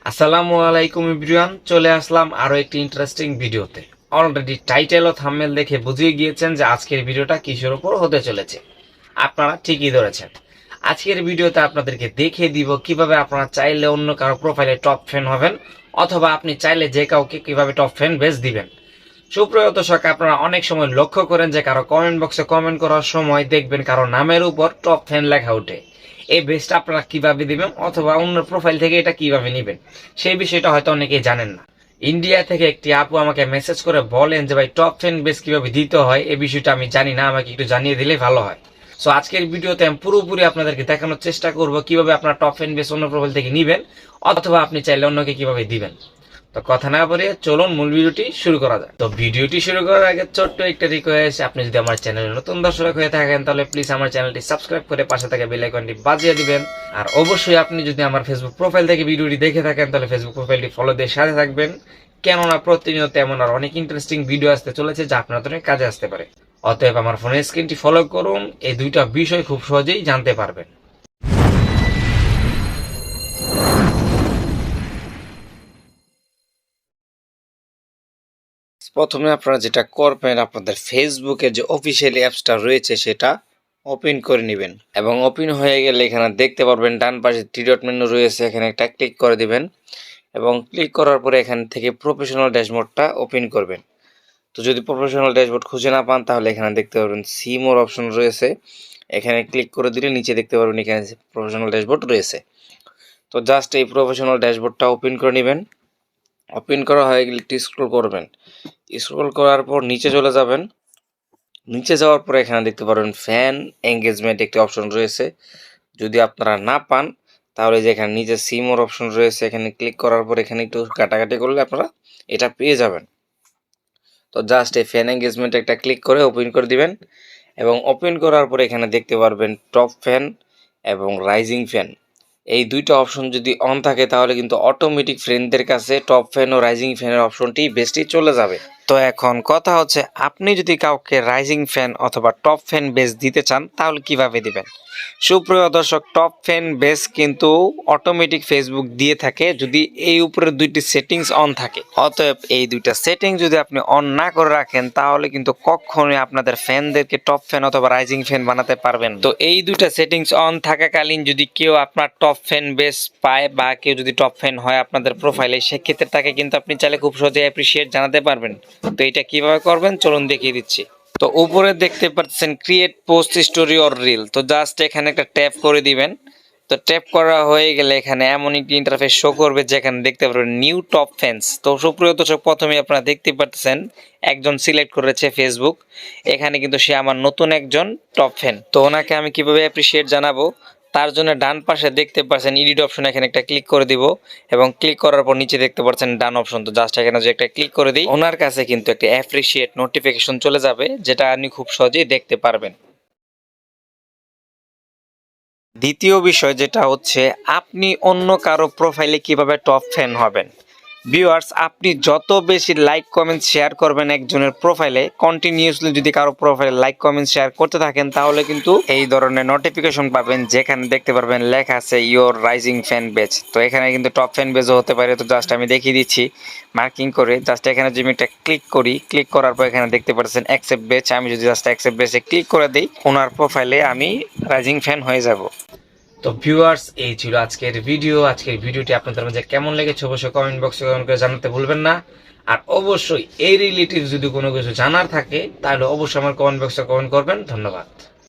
আসসালামু আলাইকুম এভরিওয়ান, চলে আসলাম আরো একটি ইন্টারেস্টিং ভিডিওতে। অলরেডি টাইটেল ও থাম্বনেল দেখে বুঝিয়ে গিয়েছেন যে আজকের ভিডিওটা কিসের উপর হতে চলেছে। আপনারা ঠিকই ধরেছেন। আজকের ভিডিওতে আপনাদেরকে দেখিয়ে দিব কিভাবে আপনারা চাইলে অন্য কারো প্রোফাইলে টপ ফ্যান হবেন, অথবা আপনি চাইলে যে কাউকে কিভাবে টপ ফ্যান বেচ দিবেন। সুপ্রিয় দর্শক, আপনারা অনেক সময় লক্ষ্য করেন যে কারো কমেন্ট বক্সে কমেন্ট করার সময় দেখবেন কারো নামের উপর টপ ফ্যান লেখা ওঠে। এই বেসটা আপনারা কিভাবে দিবেন অথবা অন্য প্রোফাইল থেকে এটা কিভাবে নেবেন, সেই বিষয়টা হয়তো অনেকেই জানেন না। ইন্ডিয়া থেকে একটি আপু আমাকে মেসেজ করে বলেন যে ভাই টপ ফ্যান বেস কিভাবে দিতে হয়, এই বিষয়টা আমি জানি না, আমাকে একটু জানিয়ে দিলে ভালো হয়। সো আজকের ভিডিওতে আমি পুরোপুরি আপনাদেরকে দেখানোর চেষ্টা করব কিভাবে আপনারা টপ ফ্যান বেস অন্য প্রোফাইল থেকে নেবেন, অথবা আপনি চাইলে অন্যকে কিভাবে দিবেন। তো কথা না বলে চলুন মূল ভিডিওটি শুরু করা যায়। তো ভিডিওটি শুরু করার আগে ছোট্ট একটা রিকোয়েস্ট, আপনি যদি আমার চ্যানেলে নতুন দর্শক হয়ে থাকেন তাহলে প্লিজ আমার চ্যানেলটি সাবস্ক্রাইব করে পাশে থাকা বেল আইকনটি বাজিয়ে দিবেন। আর অবশ্যই আপনি যদি আমার ফেসবুক প্রোফাইল থেকে ভিডিওটি দেখে থাকেন তাহলে ফেসবুক প্রোফাইলটি ফলো দিয়ে সাথে থাকবেন, কেননা প্রতিনিয়ত এমন আর অনেক ইন্টারেস্টিং ভিডিও আসতে চলেছে যা আপনার জন্য কাজে আসতে পারে। অতএব আমার ফোনের স্ক্রিনটি ফলো করুন, এই দুইটা বিষয় খুব সহজেই জানতে পারবেন। প্রথমে আপনারা যেটা করবেন, আপনাদের ফেসবুকে যে অফিসিয়ালি অ্যাপসটা রয়েছে সেটা ওপেন করে নেবেন, এবং ওপেন হয়ে গেলে এখানে দেখতে পারবেন ডান পাশে থ্রি ডট মেনু রয়েছে, এখানে একটা ক্লিক করে দিবেন, এবং ক্লিক করার পরে এখান থেকে প্রফেশনাল ড্যাশবোর্ডটা ওপেন করবেন। তো যদি প্রফেশনাল ড্যাশবোর্ড খুঁজে না পান তাহলে এখানে দেখতে পারবেন সি মোর অপশন রয়েছে, এখানে ক্লিক করে দিলে নিচে দেখতে পারবেন এখানে প্রফেশনাল ড্যাশবোর্ড রয়েছে। তো জাস্ট এই প্রফেশনাল ড্যাশবোর্ডটা ওপেন করে নেবেন। ওপেন করা হয়ে গেলে একটু স্ক্রল করবেন, স্ক্রল করার পর নিচে চলে যাবেন। নিচে যাওয়ার পরে এখানে দেখতে পারবেন ফ্যান এঙ্গেজমেন্ট একটি অপশন রয়েছে। যদি আপনারা না পান তাহলে যে এখানে নিচে সি মোর অপশন রয়েছে, এখানে ক্লিক করার পর এখানে একটু কাটাকাটি করলে আপনারা এটা পেয়ে যাবেন। তো জাস্ট এই ফ্যান এঙ্গেজমেন্ট একটা ক্লিক করে ওপেন করে দিবেন, এবং ওপেন করার পরে এখানে দেখতে পারবেন টপ ফ্যান এবং রাইজিং ফ্যান। এই দুইটা অপশন যদি অন থাকে তাহলে কিন্তু অটোমেটিক ফ্রেন্ডদের কাছে টপ ফ্যান ও রাইজিং ফ্যানের অপশনটি বেস্টই চলে যাবে। তো এখন কথা হচ্ছে, আপনি যদি কাউকে রাইজিং ফ্যান অথবা টপ ফ্যান বেস দিতে চান তাহলে কিভাবে দিবেন। সুপ্রিয় দর্শক, টপ ফ্যান বেস কিন্তু অটোমেটিক ফেসবুক দিয়ে থাকে যদি এই উপরে দুইটি সেটিংস অন থাকে। অতএব এই দুইটা সেটিং যদি আপনি অন না করে রাখেন তাহলে কিন্তু কখনোই আপনাদের ফ্যানদেরকে টপ ফ্যান অথবা রাইজিং ফ্যান বানাতে পারবেন। তো এই দুইটা সেটিংস অন থাকাকালীন যদি কেউ আপনার টপ ফ্যান বেস পায় বা কেউ যদি টপ ফ্যান হয় আপনাদের প্রোফাইলে, সেক্ষেত্রে তাকে কিন্তু আপনি চাইলে খুব সহজে অ্যাপ্রিসিয়েট জানাতে পারবেন। তো এটা কিভাবে করবেন চলুন দেখিয়ে দিচ্ছি। তো উপরে দেখতে পাচ্ছেন create post story or reel, তো জাস্ট এখানে একটা ট্যাপ করে দিবেন। তো ট্যাপ করা হয়ে গেলে এখানে এমন একটি ইন্টারফেস শো করবে যেখানে দেখতে পারবেন নিউ টপ ফ্যান্স। তো সুপ্রিয় দর্শক, প্রথমে আপনারা দেখতে পাচ্ছেন একজন সিলেক্ট করেছে ফেসবুক, এখানে কিন্তু সে আমার নতুন একজন টপ ফ্যান। তো ওনাকে আমি কিভাবে অ্যাপ্রিসিয়েট জানাবো তার জন্য ডান পাশে দেখতে পাচ্ছেন এডিট অপশন, এখানে একটা ক্লিক করে দিব, এবং ক্লিক করার পর নিচে দেখতে পাচ্ছেন ডান অপশন। তো জাস্ট এখানে যে একটা ক্লিক করে দিই, ওনার কাছে কিন্তু একটা অ্যাপ্রিসিয়েট নোটিফিকেশন চলে যাবে, যেটা আপনি খুব সহজেই দেখতে পারবেন। দ্বিতীয় বিষয় যেটা হচ্ছে, আপনি অন্য কারো প্রোফাইলে কিভাবে টপ ফ্যান হবেন। ভিউয়ার্স, আপনি যত বেশি লাইক কমেন্ট শেয়ার করবেন একজনের প্রোফাইলে, কন্টিনিউসলি যদি কারো প্রোফাইলে লাইক কমেন্ট শেয়ার করতে থাকেন তাহলে কিন্তু এই ধরনের নোটিফিকেশন পাবেন, যেখানে দেখতে পারবেন লেখা আছে ইওর রাইজিং ফ্যান বেজ। তো এখানে কিন্তু টপ ফ্যান বেজও হতে পারে। তো জাস্ট আমি দেখিয়ে দিচ্ছি মার্কিং করে, জাস্ট এখানে যদি আমি একটা ক্লিক করি, ক্লিক করার পর এখানে দেখতে পাচ্ছেন অ্যাকসেপ্ট বেজ। আমি যদি জাস্ট অ্যাকসেপ্ট বেজে ক্লিক করে দিই, ওনার প্রোফাইলে আমি রাইজিং ফ্যান হয়ে যাব। তো ভিউয়ার্স, এই ছিল আজকের ভিডিও। আজকের ভিডিওটি আপনাদের মাঝে কেমন লেগেছে অবশ্যই কমেন্ট বক্সে কমেন্ট করে জানাতে ভুলবেন না। আর অবশ্যই এই রিলেটিভ যদি কোনো কিছু জানার থাকে তাহলে অবশ্যই আমার কমেন্ট বক্সে কমেন্ট করবেন। ধন্যবাদ।